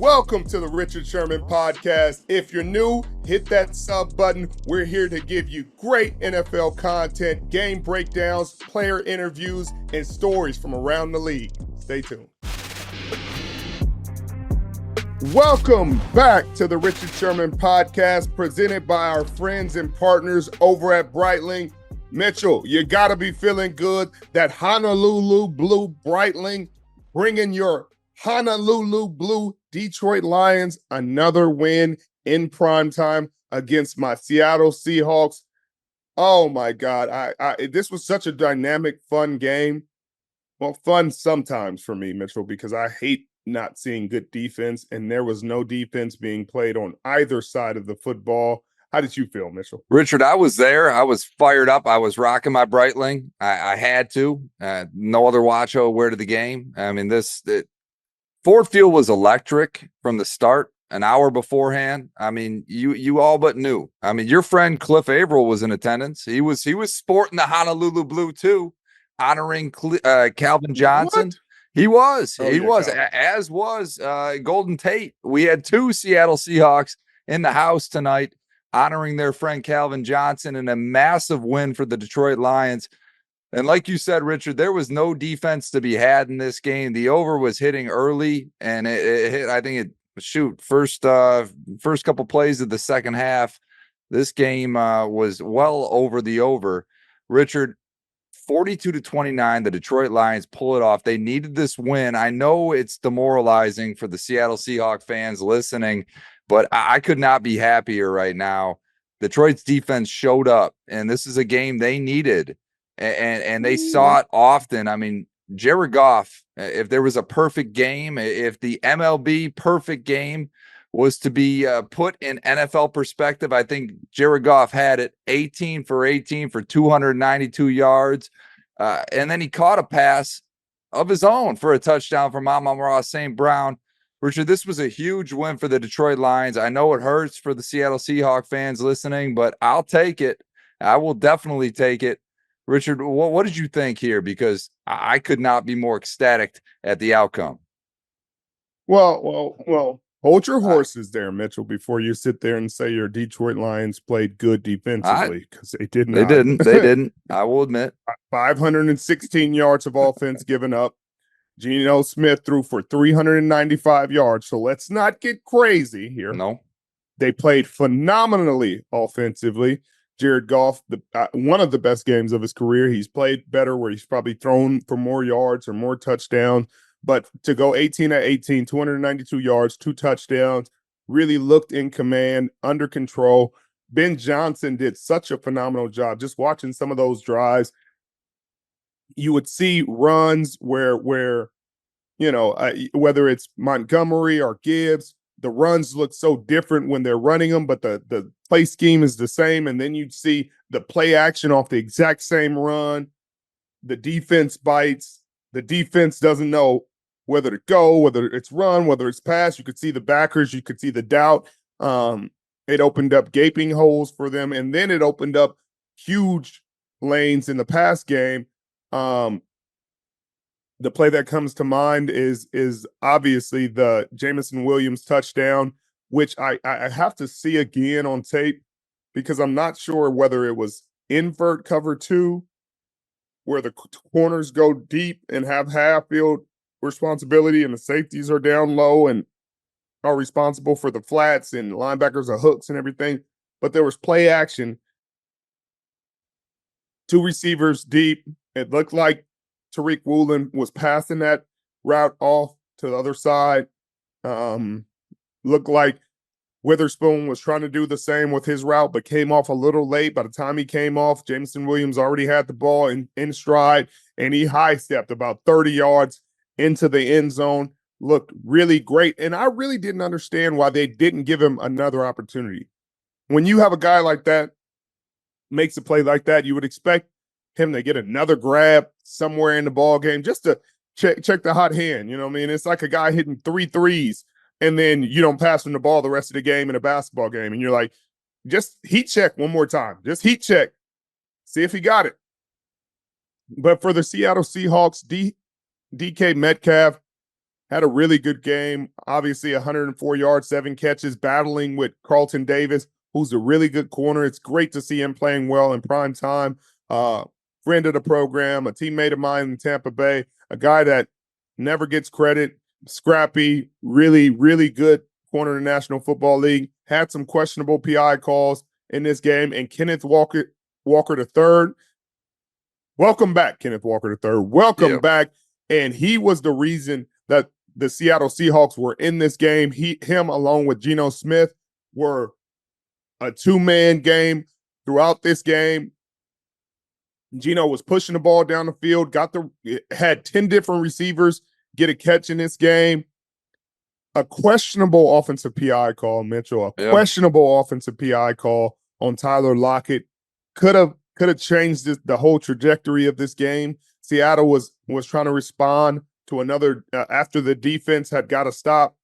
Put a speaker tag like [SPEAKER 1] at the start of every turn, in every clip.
[SPEAKER 1] Welcome to the Richard Sherman Podcast. If you're new, hit that sub button. We're here to give you great NFL content, game breakdowns, player interviews, and stories from around the league. Stay tuned. Welcome back to the Richard Sherman Podcast, presented by our friends and partners over at Breitling. Mitchell, you got to be feeling good. That Honolulu Blue Breitling bringing your Honolulu Blue Detroit Lions another win in primetime against my Seattle Seahawks. Oh my God. This was such a dynamic, fun game. Well, fun sometimes for me, Mitchell, because I hate not seeing good defense, and there was no defense being played on either side of the football. How did you feel, Mitchell?
[SPEAKER 2] Richard, I was there. I was fired up. I was rocking my Breitling. I had to. No other watch aware to the game. I mean, Ford Field was electric from the start, an hour beforehand. I mean, you all but knew. I mean, your friend Cliff Averill was in attendance. He was sporting the Honolulu Blue too, honoring Calvin Johnson.
[SPEAKER 1] What?
[SPEAKER 2] He was.
[SPEAKER 1] Calvin.
[SPEAKER 2] As was Golden Tate. We had two Seattle Seahawks in the house tonight, honoring their friend Calvin Johnson, in a massive win for the Detroit Lions. And like you said, Richard, there was no defense to be had in this game. The over was hitting early, and it hit, I think first couple plays of the second half. This game was well over the over. Richard, 42-29, the Detroit Lions pull it off. They needed this win. I know it's demoralizing for the Seattle Seahawks fans listening, but I could not be happier right now. Detroit's defense showed up, and this is a game they needed. And they saw it often. I mean, Jared Goff, if there was a perfect game, if the MLB perfect game was to be put in NFL perspective, I think Jared Goff had it. 18 for 18 for 292 yards. And then he caught a pass of his own for a touchdown from Amon-Ra St. Brown. Richard, this was a huge win for the Detroit Lions. I know it hurts for the Seattle Seahawks fans listening, but I'll take it. I will definitely take it. Richard, what did you think here? Because I could not be more ecstatic at the outcome.
[SPEAKER 1] Well, hold your horses there, Mitchell, before you sit there and say your Detroit Lions played good defensively, because they did not.
[SPEAKER 2] They didn't. I will admit.
[SPEAKER 1] 516 yards of offense given up. Geno Smith threw for 395 yards, so let's not get crazy here.
[SPEAKER 2] No.
[SPEAKER 1] They played phenomenally offensively. Jared Goff, one of the best games of his career. He's played better where he's probably thrown for more yards or more touchdowns. But to go 18-18, 292 yards, 2 touchdowns, really looked in command, under control. Ben Johnson did such a phenomenal job. Just watching some of those drives, you would see runs where whether it's Montgomery or Gibbs, the runs look so different when they're running them, but the play scheme is the same. And then you'd see the play action off the exact same run. The defense bites. The defense doesn't know whether to go, whether it's run, whether it's pass. You could see the backers. You could see the doubt. It opened up gaping holes for them. And then it opened up huge lanes in the pass game. The play that comes to mind is obviously the Jameson Williams touchdown, which I have to see again on tape, because I'm not sure whether it was invert cover 2, where the corners go deep and have half field responsibility and the safeties are down low and are responsible for the flats and linebackers are hooks and everything. But there was play action, 2 receivers deep. It looked like Tariq Woolen was passing that route off to the other side. Looked like Witherspoon was trying to do the same with his route, but came off a little late. By the time he came off, Jameson Williams already had the ball in stride, and he high-stepped about 30 yards into the end zone. Looked really great, and I really didn't understand why they didn't give him another opportunity. When you have a guy like that, makes a play like that, you would expect him to get another grab somewhere in the ball game just to check the hot hand. You know what I mean? It's like a guy hitting 3 threes and then you don't pass him the ball the rest of the game in a basketball game. And you're like, just heat check one more time. Just heat check. See if he got it. But for the Seattle Seahawks, DK Metcalf had a really good game. Obviously, 104 yards, 7 catches, battling with Carlton Davis, who's a really good corner. It's great to see him playing well in prime time. Friend of the program, a teammate of mine in Tampa Bay, a guy that never gets credit, scrappy, really, really good corner in the National Football League. Had some questionable PI calls in this game, and Kenneth Walker III. Welcome back, Kenneth Walker III. Welcome back. And he was the reason that the Seattle Seahawks were in this game. Him, along with Geno Smith, were a two-man game throughout this game. Geno was pushing the ball down the field, had 10 different receivers get a catch in this game. A questionable offensive PI call, Mitchell. Questionable offensive PI call on Tyler Lockett. Could have changed the whole trajectory of this game. Seattle was trying to respond to another after the defense had got to stop.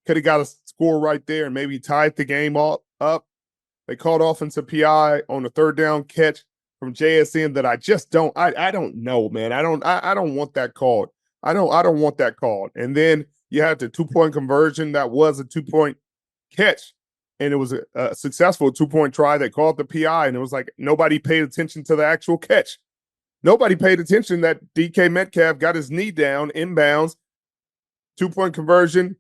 [SPEAKER 1] Could have got a score right there and maybe tied the game up. They called offensive PI on the third down catch from JSN that I just don't know, man. I don't want that called. I don't want that called. And then you had the 2-point conversion that was a 2-point catch, and it was a successful 2-point try. They called the PI, and it was like nobody paid attention to the actual catch. Nobody paid attention that DK Metcalf got his knee down inbounds. 2-point conversion,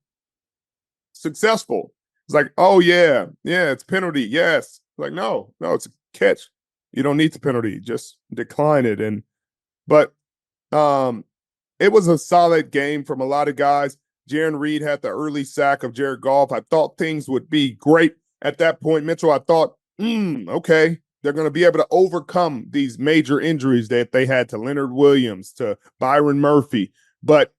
[SPEAKER 1] successful. It's like, oh yeah, it's penalty. Yes. Like, no, it's a catch. You don't need the penalty. Just decline it. But it was a solid game from a lot of guys. Jaron Reed had the early sack of Jared Goff. I thought things would be great at that point. Mitchell, I thought, okay, they're going to be able to overcome these major injuries that they had to Leonard Williams, to Byron Murphy. But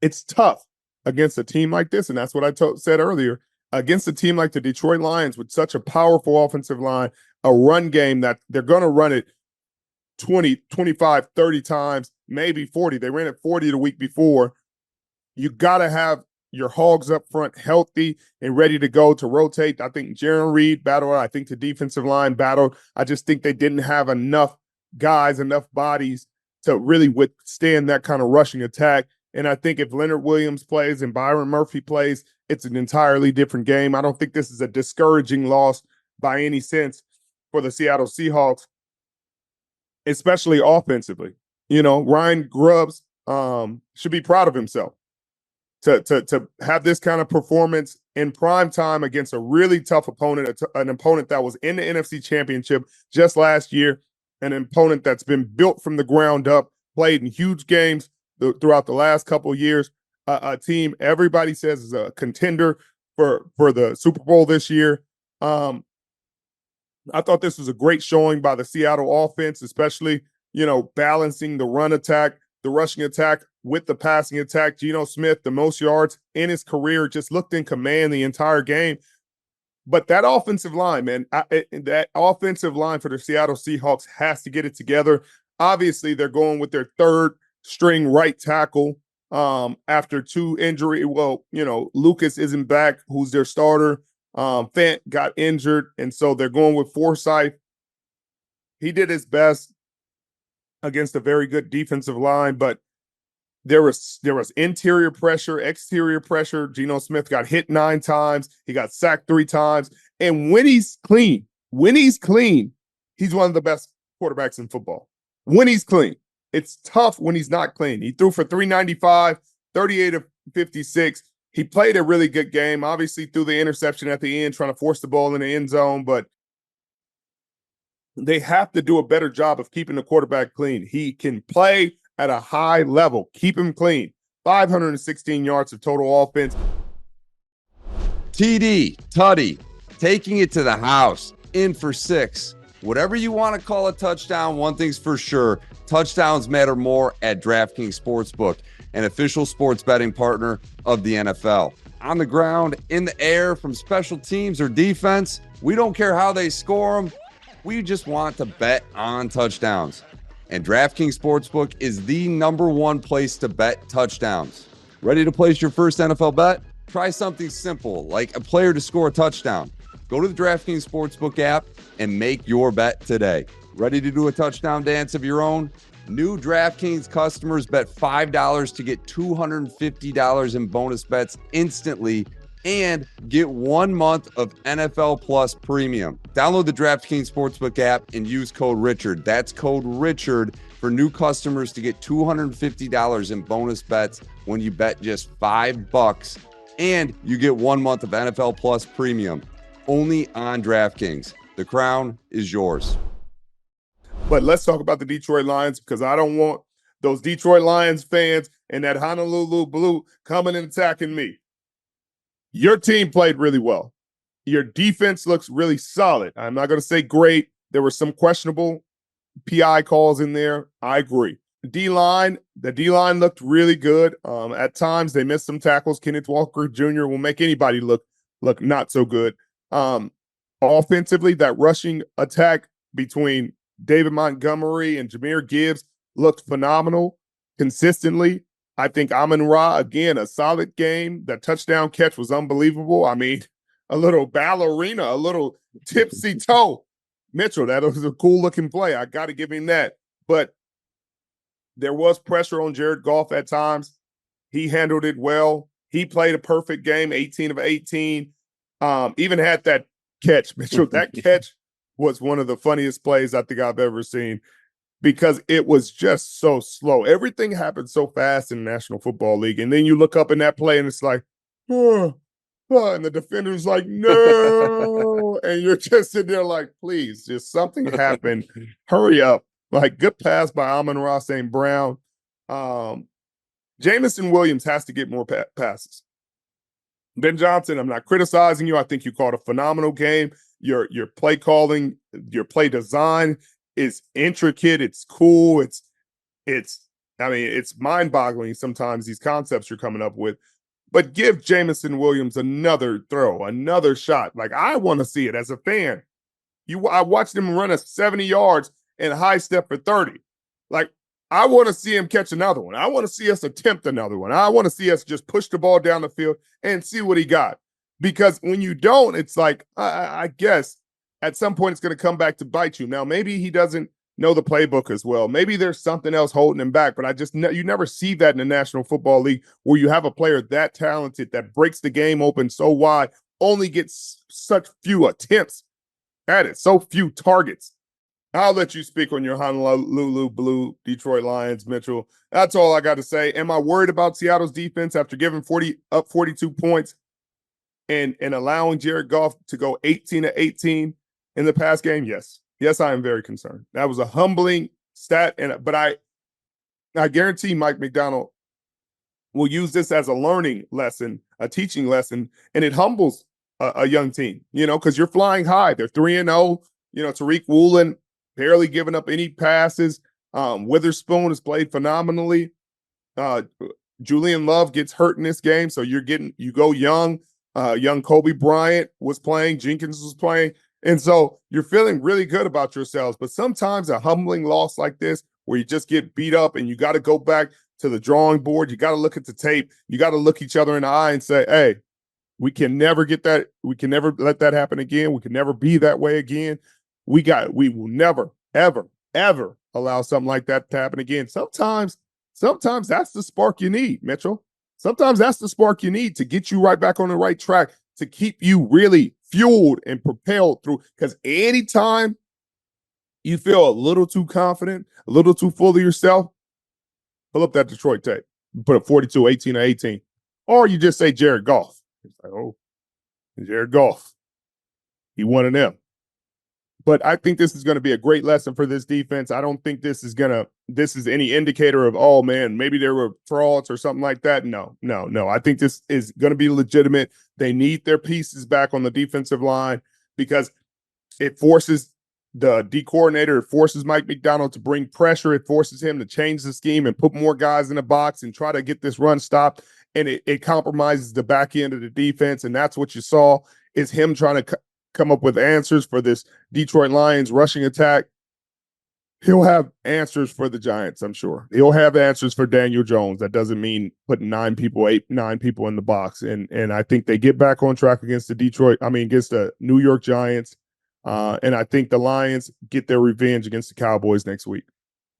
[SPEAKER 1] it's tough against a team like this, and that's what I said earlier. Against a team like the Detroit Lions with such a powerful offensive line, a run game that they're going to run it 20, 25, 30 times, maybe 40. They ran it 40 the week before. You got to have your hogs up front healthy and ready to go to rotate. I think Jaron Reed battled. I think the defensive line battled. I just think they didn't have enough guys, enough bodies to really withstand that kind of rushing attack. And I think if Leonard Williams plays and Byron Murphy plays, it's an entirely different game. I don't think this is a discouraging loss by any sense for the Seattle Seahawks, especially offensively. You know, Ryan Grubbs should be proud of himself to have this kind of performance in prime time against a really tough opponent, an opponent that was in the NFC Championship just last year, an opponent that's been built from the ground up, played in huge games throughout the last couple of years, a team everybody says is a contender for the Super Bowl this year. I thought this was a great showing by the Seattle offense, especially, balancing the run attack, the rushing attack with the passing attack. Geno Smith, the most yards in his career, just looked in command the entire game. But that offensive line, man, that offensive line for the Seattle Seahawks has to get it together. Obviously, they're going with their third string right tackle after 2 injury. Well, Lucas isn't back, who's their starter. Fant got injured, and so they're going with Forsythe. He did his best against a very good defensive line, but there was interior pressure, exterior pressure. Geno Smith got hit 9 times. He got sacked 3 times. And when he's clean, he's one of the best quarterbacks in football. When he's clean. It's tough when he's not clean. He threw for 395, 38 of 56. He played a really good game, obviously threw the interception at the end, trying to force the ball in the end zone, but they have to do a better job of keeping the quarterback clean. He can play at a high level. Keep him clean. 516 yards of total offense.
[SPEAKER 2] TD, Tutty, taking it to the house, in for 6. Whatever you want to call a touchdown, one thing's for sure, touchdowns matter more at DraftKings Sportsbook, an official sports betting partner of the NFL. On the ground, in the air, from special teams or defense, we don't care how they score them. We just want to bet on touchdowns. And DraftKings Sportsbook is the #1 place to bet touchdowns. Ready to place your first NFL bet? Try something simple, like a player to score a touchdown. Go to the DraftKings Sportsbook app and make your bet today. Ready to do a touchdown dance of your own?
[SPEAKER 3] New DraftKings customers bet $5 to get $250 in bonus bets instantly and get 1 month of NFL Plus Premium. Download the DraftKings Sportsbook app and use code Richard. That's code Richard for new customers to get $250 in bonus bets when you bet just $5, and you get 1 month of NFL Plus Premium. Only on DraftKings. The crown is yours.
[SPEAKER 1] But let's talk about the Detroit Lions, because I don't want those Detroit Lions fans and that Honolulu Blue coming and attacking me. Your team played really well. Your defense looks really solid. I'm not going to say great. There were some questionable PI calls in there. I agree. The D-line looked really good. At times, they missed some tackles. Kenneth Walker Jr. will make anybody look not so good. Offensively, that rushing attack between David Montgomery and Jahmyr Gibbs looked phenomenal consistently. I think Amon-Ra, again, a solid game. That touchdown catch was unbelievable. I mean, a little ballerina, a little tipsy toe. Mitchell, that was a cool-looking play. I got to give him that. But there was pressure on Jared Goff at times. He handled it well. He played a perfect game, 18 of 18. Even had that catch, Mitchell. That catch was one of the funniest plays I think I've ever seen, because it was just so slow. Everything happened so fast in the National Football League. And then you look up in that play and it's like, and the defender's like, no. And you're just sitting there like, please, just something happened. Hurry up. Like, good pass by Amon-Ra St. Brown. Jameson Williams has to get more passes. Ben Johnson, I'm not criticizing you. I think you called a phenomenal game. Your play calling, your play design is intricate. It's cool. It's mind-boggling sometimes, these concepts you're coming up with. But give Jameson Williams another throw, another shot. Like, I want to see it as a fan. I watched him run a 70 yards and high step for 30. Like, I want to see him catch another one. I want to see us attempt another one. I want to see us just push the ball down the field and see what he got. Because when you don't, it's like, I guess at some point it's going to come back to bite you. Now, maybe he doesn't know the playbook as well. Maybe there's something else holding him back, but you never see that in the National Football League, where you have a player that talented, that breaks the game open so wide, only gets such few attempts at it, so few targets. I'll let you speak on your Honolulu Blue Detroit Lions, Mitchell. That's all I got to say. Am I worried about Seattle's defense after giving 42 points and allowing Jared Goff to go 18 to 18 in the past game? Yes. Yes, I am very concerned. That was a humbling stat, but I guarantee Mike McDonald will use this as a learning lesson, a teaching lesson, and it humbles a young team, because you're flying high. They're 3-0. Tariq Woolen barely giving up any passes. Witherspoon has played phenomenally. Julian Love gets hurt in this game, so you go young. Young Kobe Bryant was playing. Jenkins was playing. And so you're feeling really good about yourselves. But sometimes a humbling loss like this, where you just get beat up and you got to go back to the drawing board, you got to look at the tape, you got to look each other in the eye and say, hey, we can never get that. We can never let that happen again. We can never be that way again. We will never, ever, ever allow something like that to happen again. Sometimes that's the spark you need, Mitchell. Sometimes that's the spark you need to get you right back on the right track, to keep you really fueled and propelled through. Because anytime you feel a little too confident, a little too full of yourself, pull up that Detroit tape. Put up 42, 18 or 18. Or you just say Jared Goff. It's like, oh, Jared Goff. He one of them. But I think this is going to be a great lesson for this defense. I don't think this is any indicator of, oh man, maybe there were frauds or something like that. No. I think this is going to be legitimate. They need their pieces back on the defensive line, because it forces the D coordinator, it forces Mike McDonald to bring pressure. It forces him to change the scheme and put more guys in the box and try to get this run stopped. And it compromises the back end of the defense. And that's what you saw, is him trying to come up with answers for this Detroit Lions rushing attack. He'll have answers for the Giants, I'm sure. He'll have answers for Daniel Jones. That doesn't mean putting 9 people in the box. And I think they get back on track against the New York Giants. And I think the Lions get their revenge against the Cowboys next week.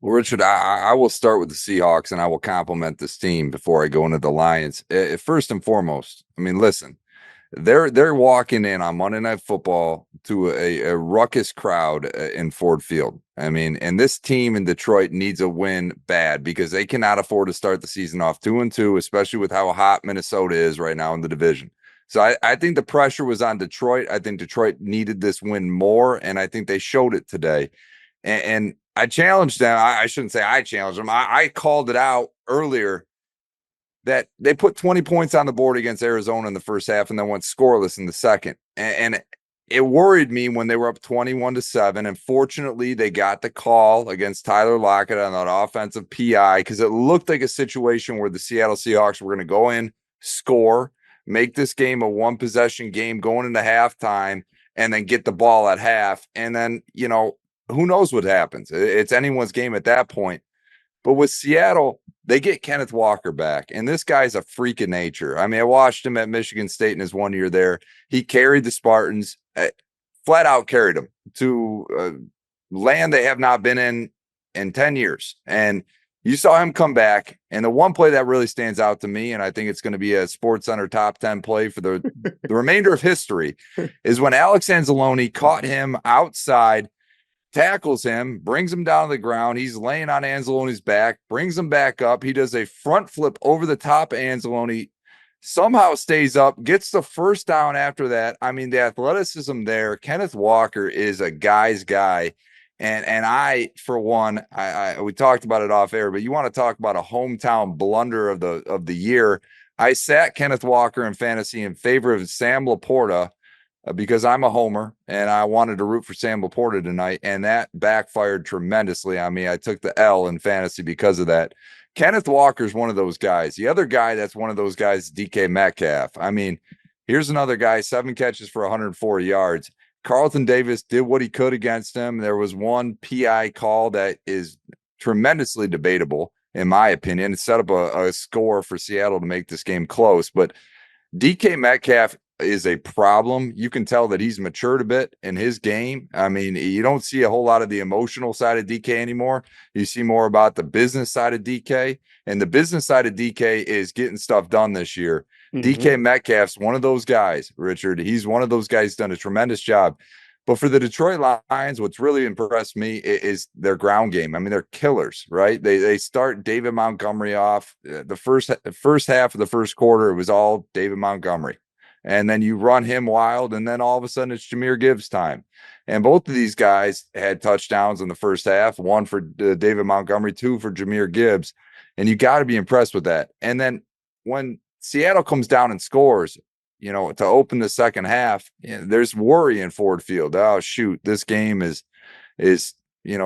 [SPEAKER 2] Well, Richard, I will start with the Seahawks, and I will compliment this team before I go into the Lions. First and foremost, I mean, listen, they're walking in on Monday Night Football to a ruckus crowd in Ford Field. I mean, and this team in Detroit needs a win bad because they cannot afford to start the season off 2-2, especially with how hot Minnesota is right now in the division. So I think the pressure was on Detroit. I think Detroit needed this win more, and I think they showed it today. And I challenged them. I shouldn't say I challenged them. I called it out earlier that they put 20 points on the board against Arizona in the first half and then went scoreless in the second. And it worried me when they were up 21-7. And fortunately, they got the call against Tyler Lockett on that offensive PI because it looked like a situation where the Seattle Seahawks were going to go in, score, make this game a one-possession game going into halftime, and then get the ball at half. And then, who knows what happens? It's anyone's game at that point. But with Seattle, they get Kenneth Walker back, and this guy's a freak of nature. I mean, I watched him at Michigan State in his 1 year there. He carried the Spartans, flat out carried them to land they have not been in 10 years. And you saw him come back, and the one play that really stands out to me, and I think it's going to be a SportsCenter top 10 play for the remainder of history, is when Alex Anzalone caught him outside, tackles him, brings him down to the ground. He's laying on Anzalone's back, brings him back up. He does a front flip over the top of Anzalone, somehow stays up, gets the first down after that. I mean, the athleticism there. Kenneth Walker is a guy's guy. And I, for one, we talked about it off air, but you want to talk about a hometown blunder of the year. I sat Kenneth Walker in fantasy in favor of Sam Laporta, because I'm a homer and I wanted to root for Sam Laporta tonight, and that backfired tremendously on me. I took the L in fantasy because of that. Kenneth Walker is one of those guys. The other guy that's one of those guys is DK Metcalf. I mean, here's another guy, 7 catches for 140 yards. Carlton Davis did what he could against him. There was one PI call that is tremendously debatable, in my opinion. It set up a score for Seattle to make this game close, but DK Metcalf is a problem. You can tell that he's matured a bit in his game. I mean, you don't see a whole lot of the emotional side of DK anymore. You see more about the business side of DK, and the business side of DK is getting stuff done this year. DK Metcalf's one of those guys, Richard. He's one of those guys done a tremendous job. But for the Detroit Lions, what's really impressed me is their ground game. I mean, they're killers, right? They start David Montgomery off. The first half of the first quarter, it was all David Montgomery. And then you run him wild, and then all of a sudden it's Jahmyr Gibbs time. And both of these guys had touchdowns in the first half, one for David Montgomery, 2 for Jahmyr Gibbs. And you got to be impressed with that. And then when Seattle comes down and scores, to open the second half, there's worry in Ford Field. Oh, shoot, this game is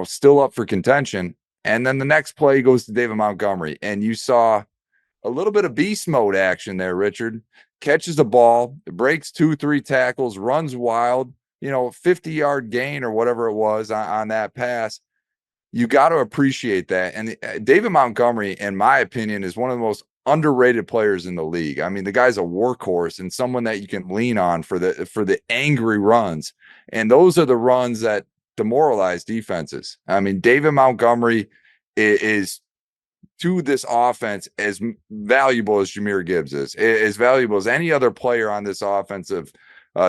[SPEAKER 2] still up for contention. And then the next play goes to David Montgomery. And you saw a little bit of beast mode action there, Richard. Catches the ball, breaks 2-3 tackles, runs wild, 50-yard gain or whatever it was on that pass. You got to appreciate that. And David Montgomery, in my opinion, is one of the most underrated players in the league. I mean, the guy's a workhorse and someone that you can lean on for the angry runs. And those are the runs that demoralize defenses. I mean, David Montgomery is to this offense as valuable as Jahmyr Gibbs is, as valuable as any other player on this offensive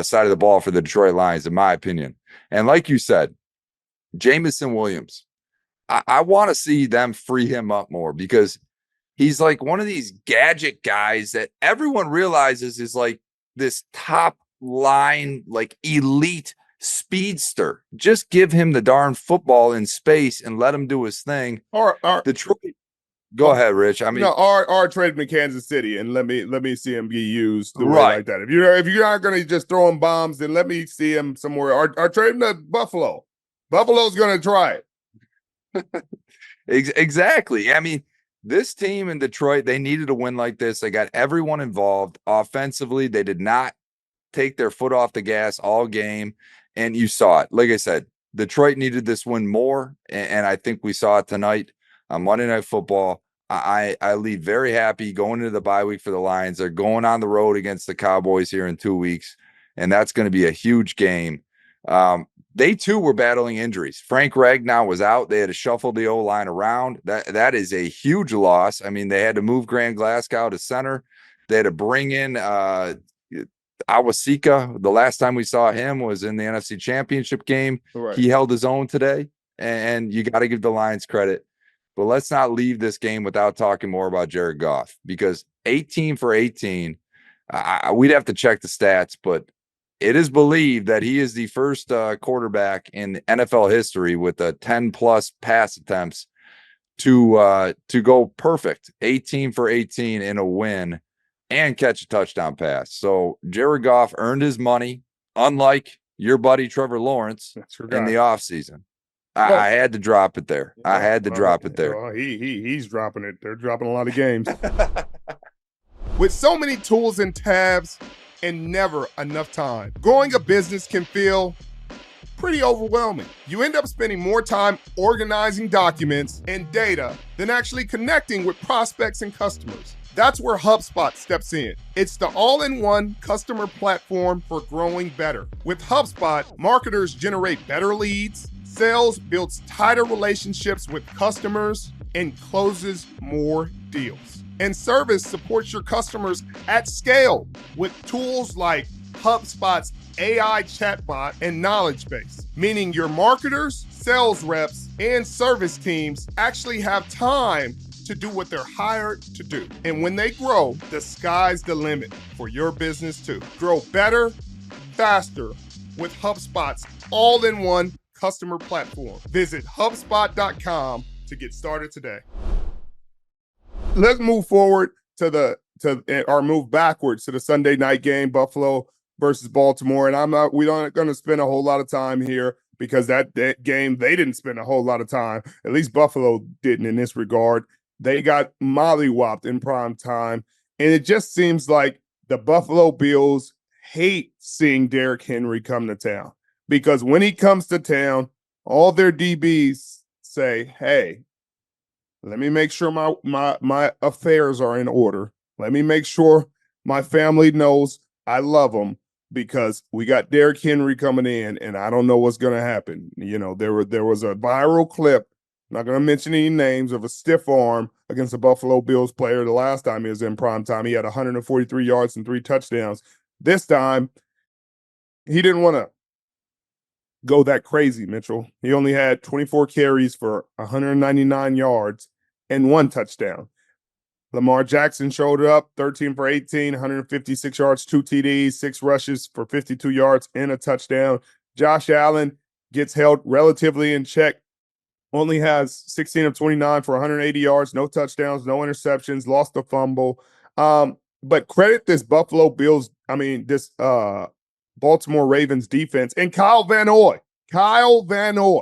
[SPEAKER 2] side of the ball for the Detroit Lions, in my opinion. And like you said, Jamison Williams, I want to see them free him up more because he's like one of these gadget guys that everyone realizes is like this top line, like elite speedster. Just give him the darn football in space and let him do his thing. Detroit. Go ahead, Rich. I mean,
[SPEAKER 1] or trade him to Kansas City and let me see him be used the way like that. If you're not going to just throw him bombs, then let me see him somewhere. Or trade him to Buffalo. Buffalo's going to try it.
[SPEAKER 2] Exactly. I mean, this team in Detroit, they needed a win like this. They got everyone involved offensively. They did not take their foot off the gas all game, and you saw it. Like I said, Detroit needed this win more, and I think we saw it tonight on Monday Night Football. I leave very happy going into the bye week for the Lions. They're going on the road against the Cowboys here in 2 weeks, and that's going to be a huge game. they too were battling injuries. Frank Ragnow was out. They had to shuffle the O-line around. That is a huge loss. I mean, they had to move Grant Glasgow to center. They had to bring in Awasika. The last time we saw him was in the NFC Championship game.
[SPEAKER 1] Right.
[SPEAKER 2] He held his own today, and you got to give the Lions credit. But let's not leave this game without talking more about Jared Goff, because 18 for 18, we'd have to check the stats, but it is believed that he is the first quarterback in NFL history with 10+ pass attempts to go perfect, 18 for 18 in a win and catch a touchdown pass. So Jared Goff earned his money, unlike your buddy Trevor Lawrence in the offseason. I had to drop it there. I had to drop it there.
[SPEAKER 1] He's dropping it. They're dropping a lot of games. With so many tools and tabs and never enough time, growing a business can feel pretty overwhelming. You end up spending more time organizing documents and data than actually connecting with prospects and customers. That's where HubSpot steps in. It's the all-in-one customer platform for growing better. With HubSpot, marketers generate better leads, sales builds tighter relationships with customers, and closes more deals. And service supports your customers at scale with tools like HubSpot's AI chatbot and knowledge base, meaning your marketers, sales reps, and service teams actually have time to do what they're hired to do. And when they grow, the sky's the limit for your business too. Grow better, faster with HubSpot's all-in-one customer platform. Visit HubSpot.com to get started today. Let's move forward to our move backwards to the Sunday night game, Buffalo versus Baltimore. And we aren't going to spend a whole lot of time here because that game, they didn't spend a whole lot of time. At least Buffalo didn't in this regard. They got mollywopped in prime time. And it just seems like the Buffalo Bills hate seeing Derrick Henry come to town, because when he comes to town, all their DBs say, hey, let me make sure my affairs are in order. Let me make sure my family knows I love them, because we got Derrick Henry coming in and I don't know what's going to happen. You know, there was a viral clip, I'm not going to mention any names, of a stiff arm against a Buffalo Bills player the last time he was in prime time. He had 143 yards and 3 touchdowns. This time, he didn't want to go that crazy, Mitchell. He only had 24 carries for 199 yards and 1 touchdown. Lamar Jackson showed up, 13 for 18, 156 yards, 2 TDs, 6 rushes for 52 yards and a touchdown. Josh Allen gets held relatively in check, only has 16 of 29 for 180 yards, no touchdowns, no interceptions, lost a fumble. But credit this Baltimore Ravens defense and Kyle Van Noy. Kyle Van Noy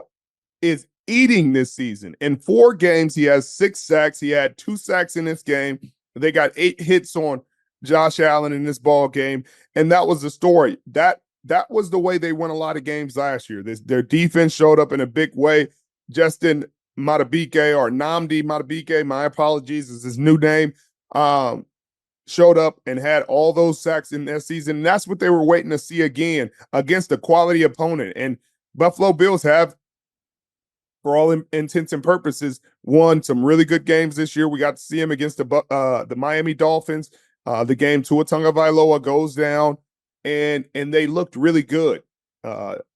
[SPEAKER 1] is eating this season. In 4 games, he has 6 sacks. He had 2 sacks in this game. They got 8 hits on Josh Allen in this ball game, and that was the story. That was the way they won a lot of games last year. Their defense showed up in a big way. Justin Madubuike, or Nnamdi Madubuike, my apologies, is his new name, showed up and had all those sacks in that season. And that's what they were waiting to see again against a quality opponent. And Buffalo Bills have, for all intents and purposes, won some really good games this year. We got to see him against the Miami Dolphins. The game, Tua Tagovailoa goes down, and they looked really good.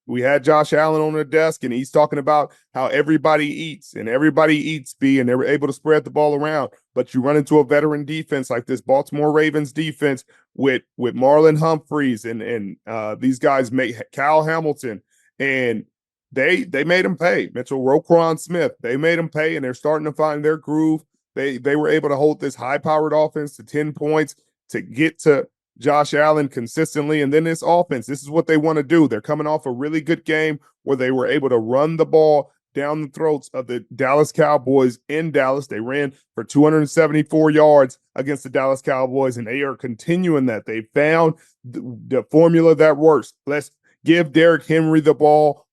[SPEAKER 1] We had Josh Allen on the desk, and he's talking about how everybody eats, and everybody eats, and they were able to spread the ball around. But you run into a veteran defense like this Baltimore Ravens defense with Marlon Humphreys and these guys, Kyle Hamilton, and they made him pay. Mitchell, Roquan Smith, they made him pay, and they're starting to find their groove. They were able to hold this high-powered offense to 10 points to get to Josh Allen consistently. And then this offense, this is what they want to do. They're coming off a really good game where they were able to run the ball down the throats of the Dallas Cowboys in Dallas. They ran for 274 yards against the Dallas Cowboys, and they are continuing that. They found the formula that works. Let's give Derrick Henry the ball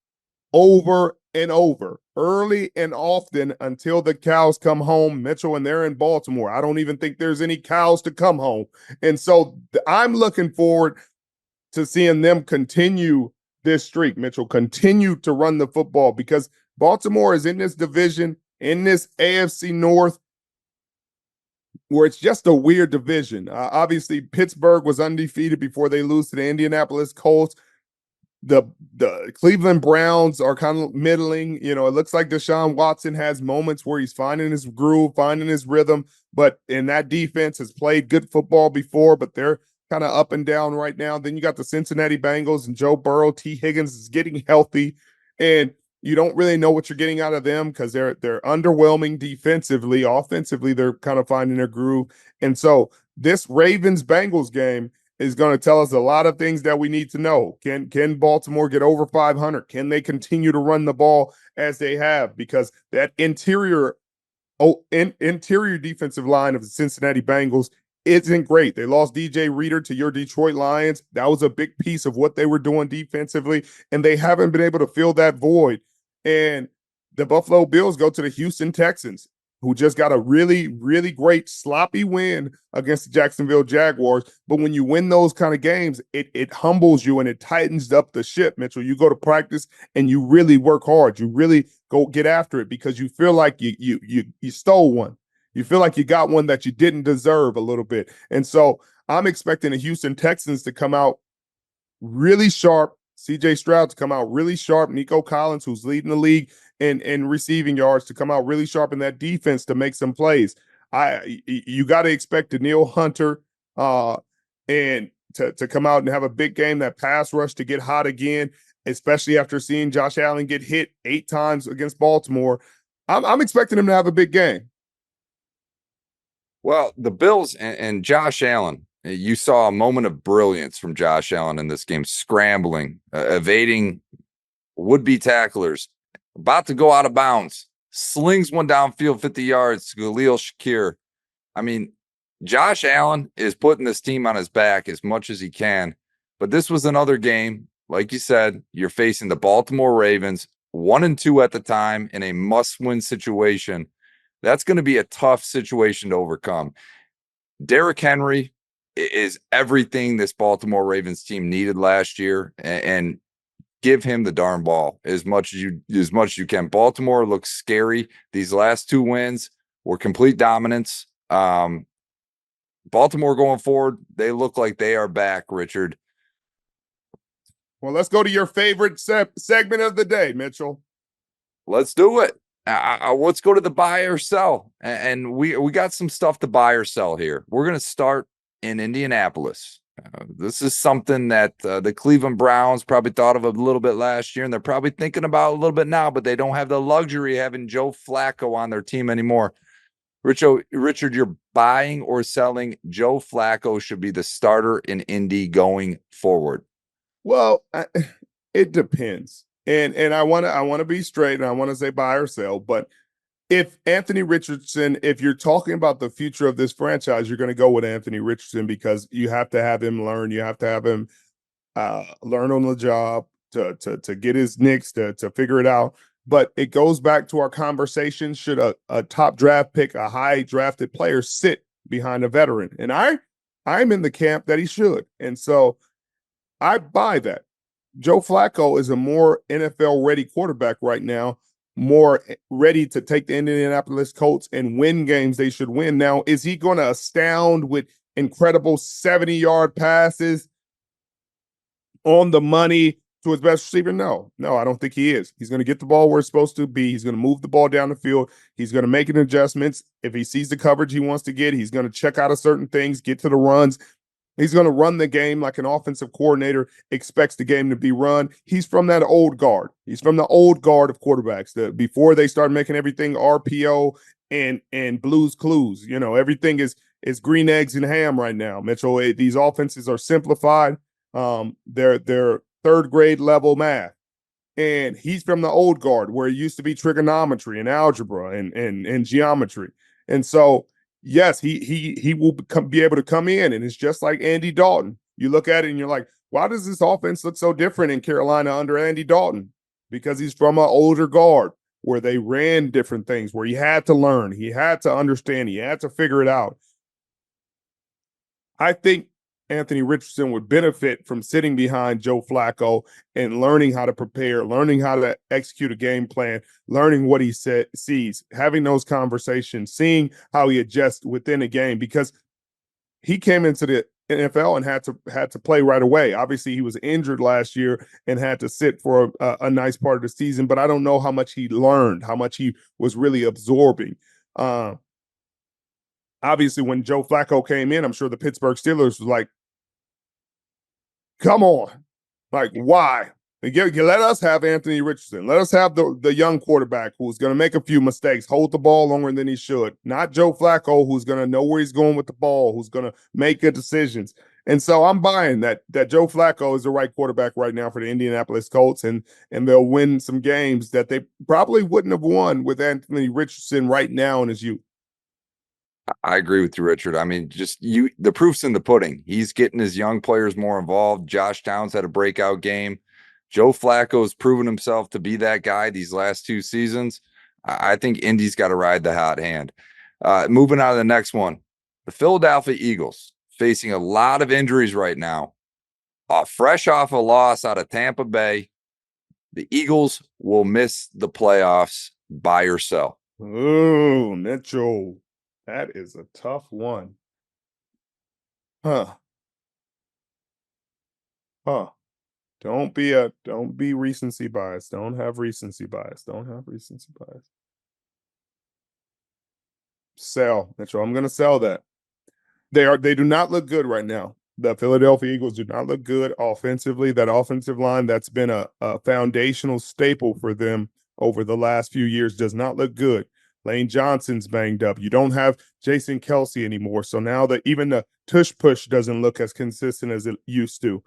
[SPEAKER 1] over and over, early and often, until the cows come home, Mitchell, and they're in Baltimore. I don't even think there's any cows to come home. And so I'm looking forward to seeing them continue this streak, Mitchell. Continue to run the football because Baltimore is in this division, in this AFC North, where it's just a weird division. Obviously, Pittsburgh was undefeated before they lose to the Indianapolis Colts. The Cleveland Browns are kind of middling. You know, it looks like Deshaun Watson has moments where he's finding his groove, finding his rhythm, but in that defense has played good football before, but they're kind of up and down right now. Then you got the Cincinnati Bengals and Joe Burrow. T. Higgins is getting healthy, and you don't really know what you're getting out of them because they're underwhelming defensively. Offensively, they're kind of finding their groove. And so this Ravens-Bengals game is going to tell us a lot of things that we need to know. Can Baltimore get over 500? Can they continue to run the ball as they have? Because that interior defensive line of the Cincinnati Bengals isn't great. They lost DJ Reader to your Detroit Lions. That was a big piece of what they were doing defensively, and they haven't been able to fill that void. And the Buffalo Bills go to the Houston Texans, who just got a really, really great sloppy win against the Jacksonville Jaguars. But when you win those kind of games, it humbles you and it tightens up the ship, Mitchell. You go to practice and you really work hard. You really go get after it because you feel like you stole one. You feel like you got one that you didn't deserve a little bit. And so I'm expecting the Houston Texans to come out really sharp, CJ Stroud to come out really sharp, Nico Collins, who's leading the league in receiving yards, to come out really sharp in that defense to make some plays. You got to expect Danielle Hunter and to come out and have a big game, that pass rush to get hot again, especially after seeing Josh Allen get hit 8 times against Baltimore. I'm expecting him to have a big game.
[SPEAKER 2] Well, the Bills and Josh Allen, you saw a moment of brilliance from Josh Allen in this game, scrambling, evading would-be tacklers, about to go out of bounds, slings one downfield 50 yards to Khalil Shakir. I mean, Josh Allen is putting this team on his back as much as he can, but this was another game. Like you said, you're facing the Baltimore Ravens, 1-2 at the time, in a must-win situation. That's going to be a tough situation to overcome. Derrick Henry is everything this Baltimore Ravens team needed last year, and give him the darn ball as much as you can. Baltimore looks scary. These last 2 wins were complete dominance. Baltimore going forward, they look like they are back, Richard.
[SPEAKER 1] Well, let's go to your favorite segment of the day, Mitchell.
[SPEAKER 2] Let's do it. Let's go to the buy or sell. And we got some stuff to buy or sell here. We're going to start in Indianapolis. This is something that the Cleveland Browns probably thought of a little bit last year, and they're probably thinking about a little bit now, but they don't have the luxury of having Joe Flacco on their team anymore. Richard, you're buying or selling Joe Flacco should be the starter in Indy going forward?
[SPEAKER 1] Well, it depends. And I want to be straight, and I want to say buy or sell, but if Anthony Richardson, if you're talking about the future of this franchise, you're going to go with Anthony Richardson because you have to have him learn. You have to have him learn on the job to get his nicks, to figure it out. But it goes back to our conversation. Should a top draft pick, a high drafted player, sit behind a veteran? And I'm in the camp that he should. And so I buy that. Joe Flacco is a more NFL ready quarterback right now, more ready to take the Indianapolis Colts and win games they should win. Now, is he going to astound with incredible 70-yard passes on the money to his best receiver? No, I don't think he is. He's going to get the ball where it's supposed to be. He's going to move the ball down the field. He's going to make adjustments. If he sees the coverage he wants to get, he's going to check out of certain things, get to the runs. He's going to run the game like an offensive coordinator expects the game to be run. He's from that old guard. He's from the old guard of quarterbacks before they start making everything RPO and Blues Clues. You know, everything is green eggs and ham right now, Mitchell. These offenses are simplified. They're third grade level math. And he's from the old guard where it used to be trigonometry and algebra and geometry. And so yes, he will be able to come in, and it's just like Andy Dalton. You look at it and you're like, why does this offense look so different in Carolina under Andy Dalton? Because he's from an older guard where they ran different things, where he had to learn, he had to understand, he had to figure it out. I think Anthony Richardson would benefit from sitting behind Joe Flacco and learning how to prepare, learning how to execute a game plan, learning what he sees, having those conversations, seeing how he adjusts within a game, because he came into the NFL and had to play right away. Obviously, he was injured last year and had to sit for a nice part of the season, but I don't know how much he learned, how much he was really absorbing. Obviously, when Joe Flacco came in, I'm sure the Pittsburgh Steelers was like, come on. Like, why? Let us have Anthony Richardson. Let us have the young quarterback who's going to make a few mistakes, hold the ball longer than he should. Not Joe Flacco, who's going to know where he's going with the ball, who's going to make good decisions. And so I'm buying that Joe Flacco is the right quarterback right now for the Indianapolis Colts, and they'll win some games that they probably wouldn't have won with Anthony Richardson right now in his youth.
[SPEAKER 2] I agree with you, Richard. I mean, the proof's in the pudding. He's getting his young players more involved. Josh Downs had a breakout game. Joe Flacco's proven himself to be that guy these last 2 seasons. I think Indy's got to ride the hot hand. Moving on to the next one, the Philadelphia Eagles facing a lot of injuries right now. Fresh off a loss out of Tampa Bay, the Eagles will miss the playoffs, buy or sell.
[SPEAKER 1] Oh, Mitchell. That is a tough one. Huh. Don't be recency bias. Don't have recency bias. Sell, Mitchell. I'm gonna sell that. They do not look good right now. The Philadelphia Eagles do not look good offensively. That offensive line that's been a foundational staple for them over the last few years does not look good. Lane Johnson's banged up. You don't have Jason Kelce anymore. So now that even the tush push doesn't look as consistent as it used to.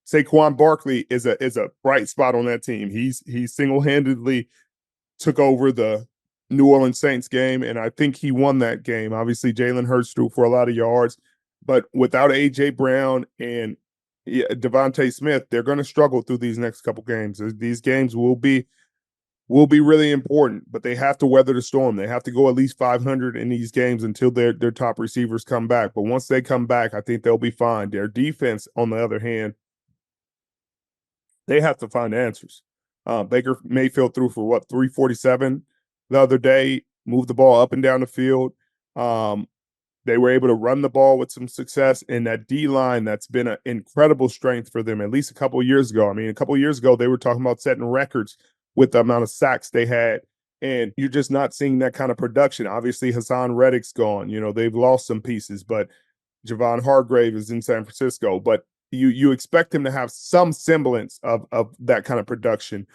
[SPEAKER 1] Saquon Barkley is a bright spot on that team. He single-handedly took over the New Orleans Saints game, and I think he won that game. Obviously, Jalen Hurts threw for a lot of yards, but without A.J. Brown and Devontae Smith, they're going to struggle through these next couple games. These games will be really important, but they have to weather the storm. They have to go at least 500 in these games until their top receivers come back. But once they come back, I think they'll be fine. Their defense, on the other hand, they have to find answers. Baker Mayfield threw for 347 the other day, moved the ball up and down the field. They were able to run the ball with some success, and that D-line that's been an incredible strength for them, at least a couple of years ago. I mean, a couple of years ago, they were talking about setting records with the amount of sacks they had, and you're just not seeing that kind of production. Obviously, Hassan Reddick's gone. You know, they've lost some pieces, but Javon Hargrave is in San Francisco. But you expect him to have some semblance of that kind of production.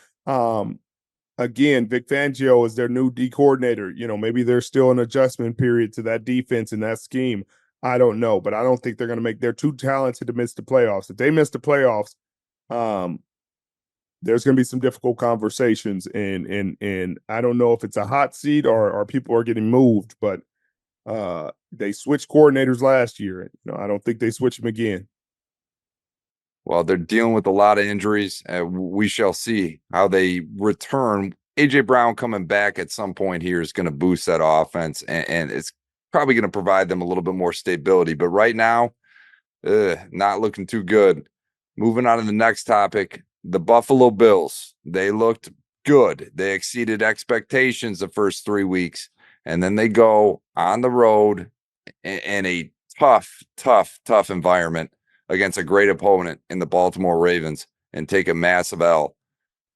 [SPEAKER 1] Again, Vic Fangio is their new D coordinator. You know, maybe there's still an adjustment period to that defense and that scheme. I don't know, but I don't think they're going to they're too talented to miss the playoffs. If they miss the playoffs, there's going to be some difficult conversations, and I don't know if it's a hot seat or people are getting moved, but they switched coordinators last year. You know, I don't think they switch them again.
[SPEAKER 2] Well, they're dealing with a lot of injuries. We shall see how they return. A.J. Brown coming back at some point here is going to boost that offense, and it's probably going to provide them a little bit more stability. But right now, not looking too good. Moving on to the next topic, the Buffalo Bills. They looked good. They exceeded expectations the first 3 weeks, and then they go on the road in a tough environment against a great opponent in the Baltimore Ravens and take a massive L.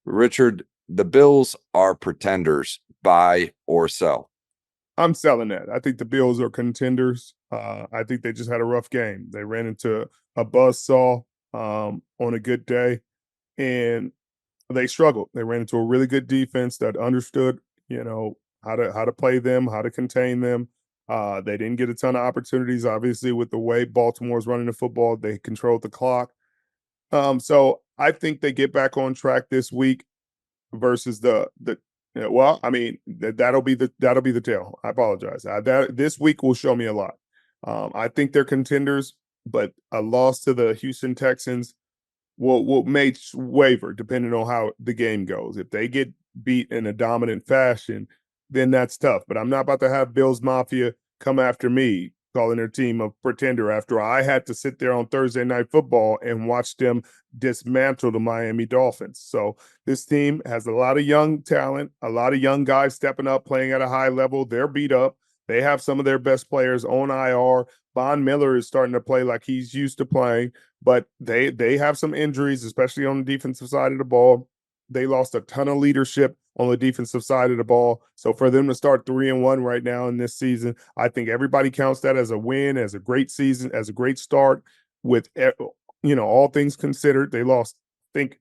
[SPEAKER 2] Richard, the Bills are pretenders, buy or sell.
[SPEAKER 1] I'm selling that. I think the Bills are contenders. I think they just had a rough game. They ran into a buzzsaw on a good day, and they struggled. They ran into a really good defense that understood, you know, how to play them, how to contain them. They didn't get a ton of opportunities, obviously, with the way Baltimore's running the football. They controlled the clock. So I think they get back on track this week versus well, I mean, that'll be the tale. I apologize. This week will show me a lot. I think they're contenders, but a loss to the Houston Texans may waver depending on how the game goes. If they get beat in a dominant fashion, then that's tough. But I'm not about to have Bills Mafia come after me calling their team a pretender after I had to sit there on Thursday Night Football and watch them dismantle the Miami Dolphins. So this team has a lot of young talent, a lot of young guys stepping up, playing at a high level. They're beat up. They have some of their best players on IR. Von Miller is starting to play like he's used to playing, but they have some injuries, especially on the defensive side of the ball. They lost a ton of leadership on the defensive side of the ball. So for them to start 3-1 right now in this season, I think everybody counts that as a win, as a great season, as a great start. With all things considered, they lost, I think,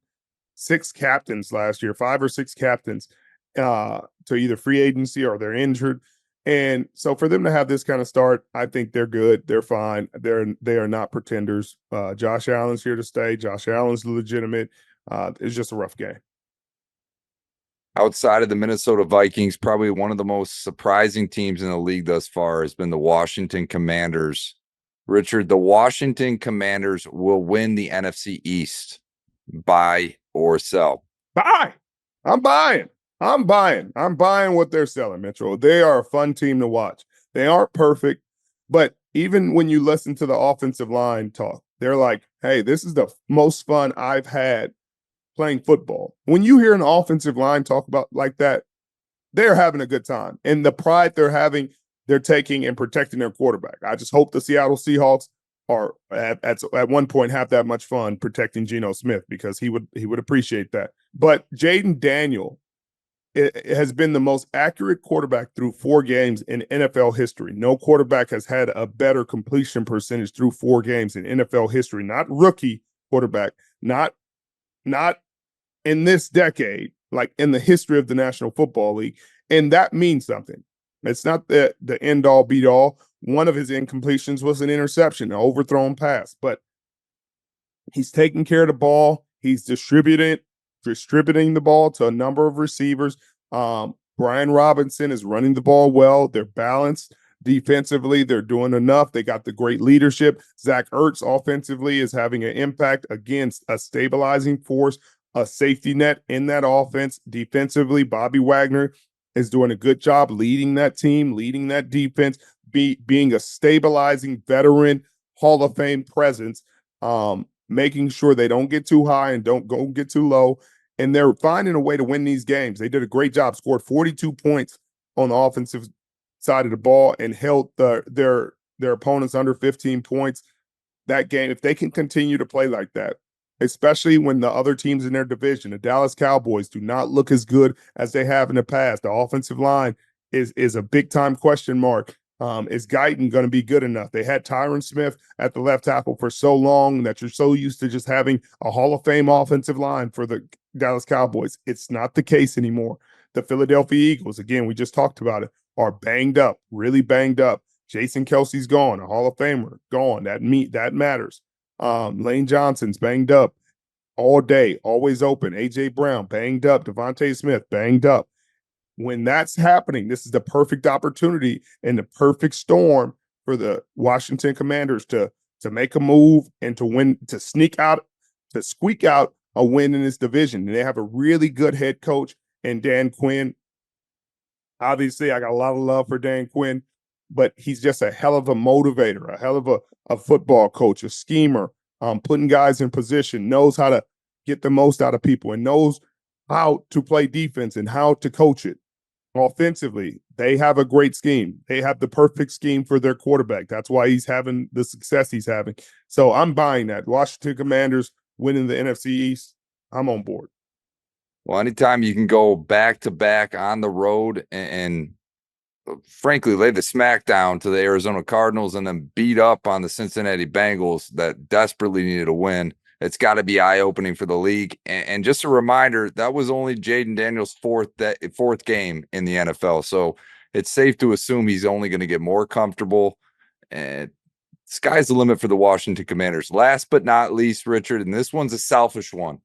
[SPEAKER 1] 6 captains last year, 5 or 6 captains to either free agency or they're injured. And so for them to have this kind of start, I think they're good. They're fine. They are not pretenders. Josh Allen's here to stay. Josh Allen's legitimate. It's just a rough game.
[SPEAKER 2] Outside of the Minnesota Vikings, probably one of the most surprising teams in the league thus far has been the Washington Commanders. Richard, the Washington Commanders will win the NFC East. Buy or sell?
[SPEAKER 1] Buy. I'm buying. I'm buying what they're selling, Mitchell. They are a fun team to watch. They aren't perfect, but even when you listen to the offensive line talk, they're like, hey, this is the most fun I've had playing football. When you hear an offensive line talk about like that, they're having a good time. And the pride they're taking in protecting their quarterback. I just hope the Seattle Seahawks are at one point have that much fun protecting Geno Smith, because he would appreciate that. But Jayden Daniels has been the most accurate quarterback through 4 games in NFL history. No quarterback has had a better completion percentage through 4 games in NFL history. Not rookie quarterback, not in this decade, like in the history of the National Football League. And that means something. It's not the end all beat all. One of his incompletions was an interception, an overthrown pass, but he's taking care of the ball. He's distributing the ball to a number of receivers. Brian Robinson is running the ball well. They're balanced defensively. They're doing enough. They got the great leadership. Zach Ertz offensively is having an impact against a stabilizing force, a safety net in that offense. Defensively, Bobby Wagner is doing a good job leading that team, leading that defense, being a stabilizing veteran Hall of Fame presence, making sure they don't get too high and don't go get too low. And they're finding a way to win these games. They did a great job, scored 42 points on the offensive side of the ball and held their opponents under 15 points that game. If they can continue to play like that, especially when the other teams in their division, the Dallas Cowboys, do not look as good as they have in the past. The offensive line is a big-time question mark. Is Guyton going to be good enough? They had Tyron Smith at the left tackle for so long that you're so used to just having a Hall of Fame offensive line for the Dallas Cowboys. It's not the case anymore. The Philadelphia Eagles, again, we just talked about it, are banged up, really banged up. Jason Kelsey's gone, a Hall of Famer, gone. That matters. Lane Johnson's banged up all day, always open. A.J. Brown, banged up. Devontae Smith, banged up. When that's happening, this is the perfect opportunity and the perfect storm for the Washington Commanders to make a move and to win, to squeak out a win in this division. And they have a really good head coach in Dan Quinn. Obviously, I got a lot of love for Dan Quinn, but he's just a hell of a motivator, a hell of a football coach, a schemer, putting guys in position, knows how to get the most out of people, and knows how to play defense and how to coach it. Offensively, they have a great scheme. They have the perfect scheme for their quarterback. That's why he's having the success he's having. So I'm buying that. Washington Commanders winning the NFC East, I'm on board.
[SPEAKER 2] Well, anytime you can go back-to-back on the road and frankly lay the smackdown to the Arizona Cardinals and then beat up on the Cincinnati Bengals that desperately needed a win, it's got to be eye-opening for the league. And just a reminder, that was only Jayden Daniels' fourth game in the NFL. So it's safe to assume he's only going to get more comfortable. And sky's the limit for the Washington Commanders. Last but not least, Richard, and this one's a selfish one.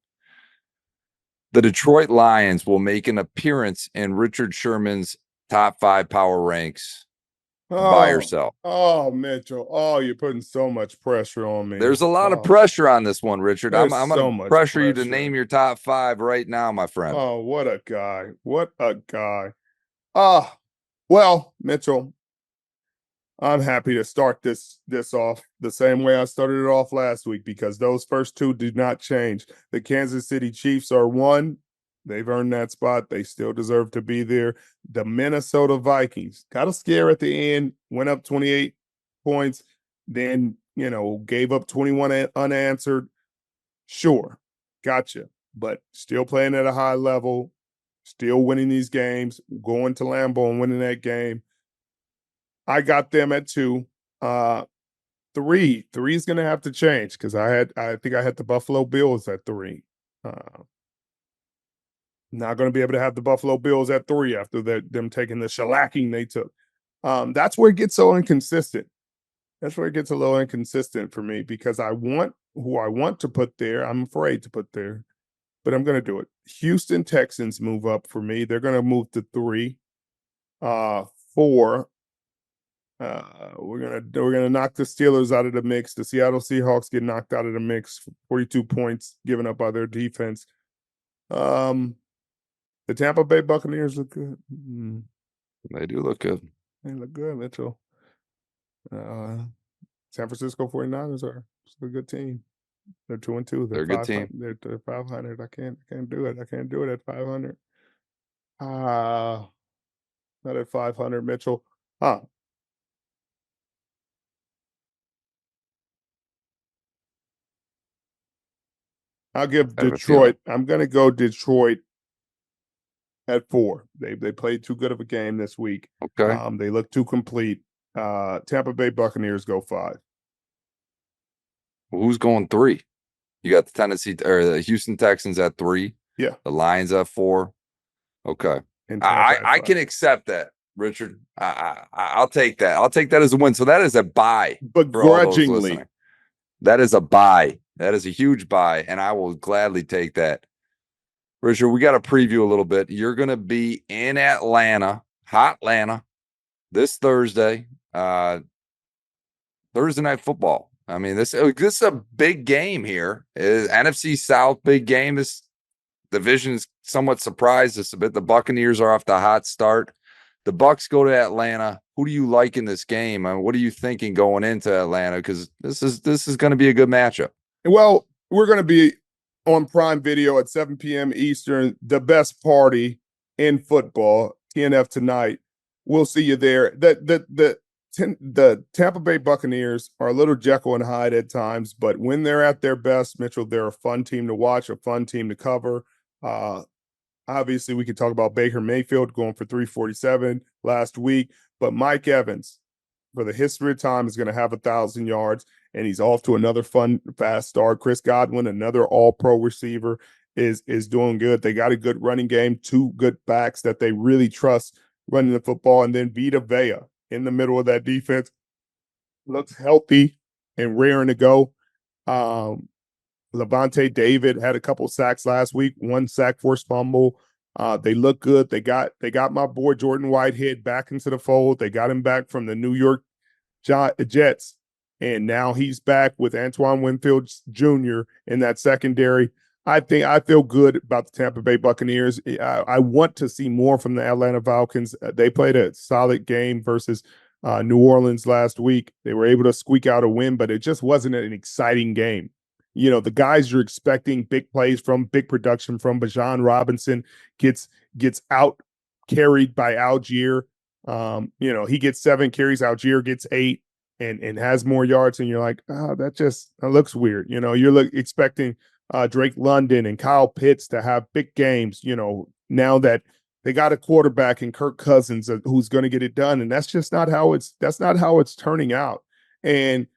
[SPEAKER 2] The Detroit Lions will make an appearance in Richard Sherman's top 5 power ranks. Buy or sell?
[SPEAKER 1] Oh, Mitchell. Oh, you're putting so much pressure on me.
[SPEAKER 2] There's a lot of pressure on this one, Richard. I'm going to pressure you to name your top 5 right now, my friend.
[SPEAKER 1] Oh, what a guy. Well, Mitchell, I'm happy to start this off the same way I started it off last week because those first two do not change. The Kansas City Chiefs are 1. They've earned that spot. They still deserve to be there. The Minnesota Vikings got a scare at the end, went up 28 points, then, gave up 21 unanswered. Sure, gotcha. But still playing at a high level, still winning these games, going to Lambeau and winning that game. I got them at 2. 3 is going to have to change because I think I had the Buffalo Bills at 3. Not going to be able to have the Buffalo Bills at 3 after them taking the shellacking they took. That's where it gets so inconsistent. That's where it gets a little inconsistent for me because I want who I want to put there. I'm afraid to put there, but I'm going to do it. Houston Texans move up for me. They're going to move to 3. 4. We're gonna knock the Steelers out of the mix. The Seattle Seahawks get knocked out of the mix. 42 points given up by their defense. The Tampa Bay Buccaneers look good.
[SPEAKER 2] They do look good.
[SPEAKER 1] They look good, Mitchell. San Francisco 49ers are a good team. They're 2-2.
[SPEAKER 2] They're a good team.
[SPEAKER 1] They're 500. I can't do it. I can't do it at 500. Not at 500, Mitchell. I'll give Detroit. I'm going to go Detroit at 4. They played too good of a game this week.
[SPEAKER 2] Okay.
[SPEAKER 1] They look too complete. Tampa Bay Buccaneers go 5.
[SPEAKER 2] Well, who's going 3? You got the Houston Texans at 3.
[SPEAKER 1] Yeah.
[SPEAKER 2] The Lions at 4. Okay. I can accept that, Richard. I'll take that. I'll take that as a win. So that is a bye.
[SPEAKER 1] Begrudgingly.
[SPEAKER 2] That is a bye. That is a huge buy, and I will gladly take that. Richard, we got to preview a little bit. You're going to be in Atlanta, hot Atlanta, this Thursday. Thursday Night Football. I mean, this is a big game here. NFC South, big game. This division is somewhat surprised us a bit. The Buccaneers are off the hot start. The Bucs go to Atlanta. Who do you like in this game? I mean, what are you thinking going into Atlanta? Because this is going to be a good matchup.
[SPEAKER 1] Well, we're going to be on Prime Video at 7 p.m. Eastern, the best party in football, TNF tonight. We'll see you there. The Tampa Bay Buccaneers are a little Jekyll and Hyde at times, but when they're at their best, Mitchell, they're a fun team to watch, a fun team to cover. Obviously, we could talk about Baker Mayfield going for 347 last week, but Mike Evans, for the history of time, is going to have 1,000 yards. And he's off to another fun, fast start. Chris Godwin, another all-pro receiver, is doing good. They got a good running game, 2 good backs that they really trust running the football. And then Vita Vea in the middle of that defense looks healthy and raring to go. Levante David had a couple sacks last week, 1 sack, forced fumble. They look good. They got my boy Jordan Whitehead back into the fold. They got him back from the New York Jets. And now he's back with Antoine Winfield Jr. in that secondary. I feel good about the Tampa Bay Buccaneers. I want to see more from the Atlanta Falcons. They played a solid game versus New Orleans last week. They were able to squeak out a win, but it just wasn't an exciting game. The guys you're expecting big plays from, big production from. Bijan Robinson gets out carried by Algier. He gets 7 carries. Algier gets 8. And has more yards, and you're like, that looks weird. You're expecting Drake London and Kyle Pitts to have big games, now that they got a quarterback in Kirk Cousins who's going to get it done. And that's not how it's turning out. And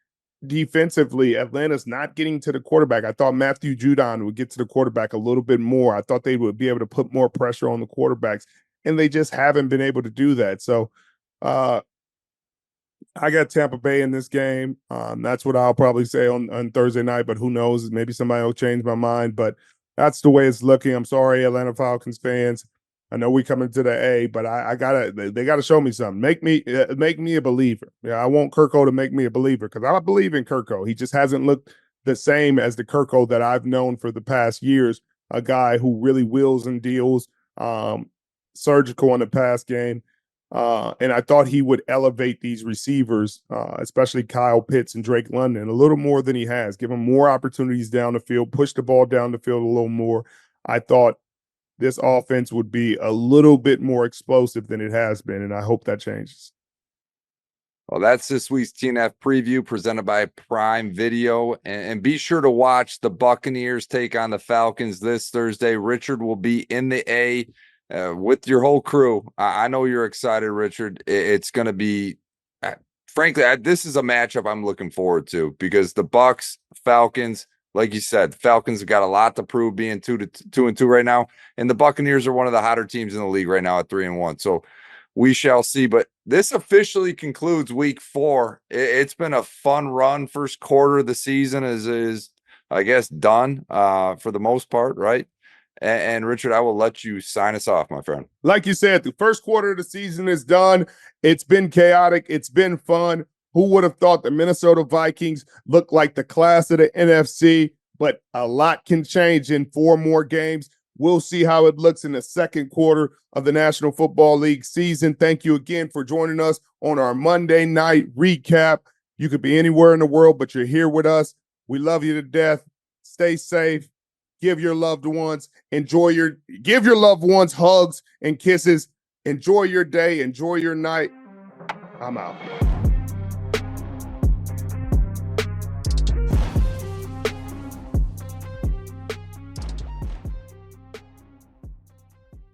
[SPEAKER 1] defensively, Atlanta's not getting to the quarterback. I thought Matthew Judon would get to the quarterback a little bit more. I thought they would be able to put more pressure on the quarterbacks, and they just haven't been able to do that. So, I got Tampa Bay in this game. That's what I'll probably say on Thursday night, but who knows? Maybe somebody will change my mind, but that's the way it's looking. I'm sorry, Atlanta Falcons fans. I know we coming to the A, but they gotta show me something. Make me a believer. Yeah, I want Kirko to make me a believer because I believe in Kirko. He just hasn't looked the same as the Kirko that I've known for the past years. A guy who really wheels and deals, surgical in the pass game. And I thought he would elevate these receivers, especially Kyle Pitts and Drake London, a little more than he has. Give him more opportunities down the field, push the ball down the field a little more. I thought this offense would be a little bit more explosive than it has been, and I hope that changes.
[SPEAKER 2] Well, that's this week's TNF preview presented by Prime Video. And be sure to watch the Buccaneers take on the Falcons this Thursday. Richard will be in the A with your whole crew. I know you're excited, Richard. It's going to be, frankly, this is a matchup I'm looking forward to because the Bucs, Falcons, like you said, Falcons have got a lot to prove being 2-2 right now. And the Buccaneers are one of the hotter teams in the league right now at 3-1. So we shall see. But this officially concludes week 4. It's been a fun run. First quarter of the season is I guess, done for the most part, right? And Richard, I will let you sign us off, my friend.
[SPEAKER 1] Like you said, the first quarter of the season is done. It's been chaotic. It's been fun. Who would have thought the Minnesota Vikings look like the class of the NFC? But a lot can change in 4 more games. We'll see how it looks in the second quarter of the National Football League season. Thank you again for joining us on our Monday night recap. You could be anywhere in the world, but you're here with us. We love you to death. Stay safe. Give your loved ones, give your loved ones hugs and kisses. Enjoy your day. Enjoy your night. I'm out.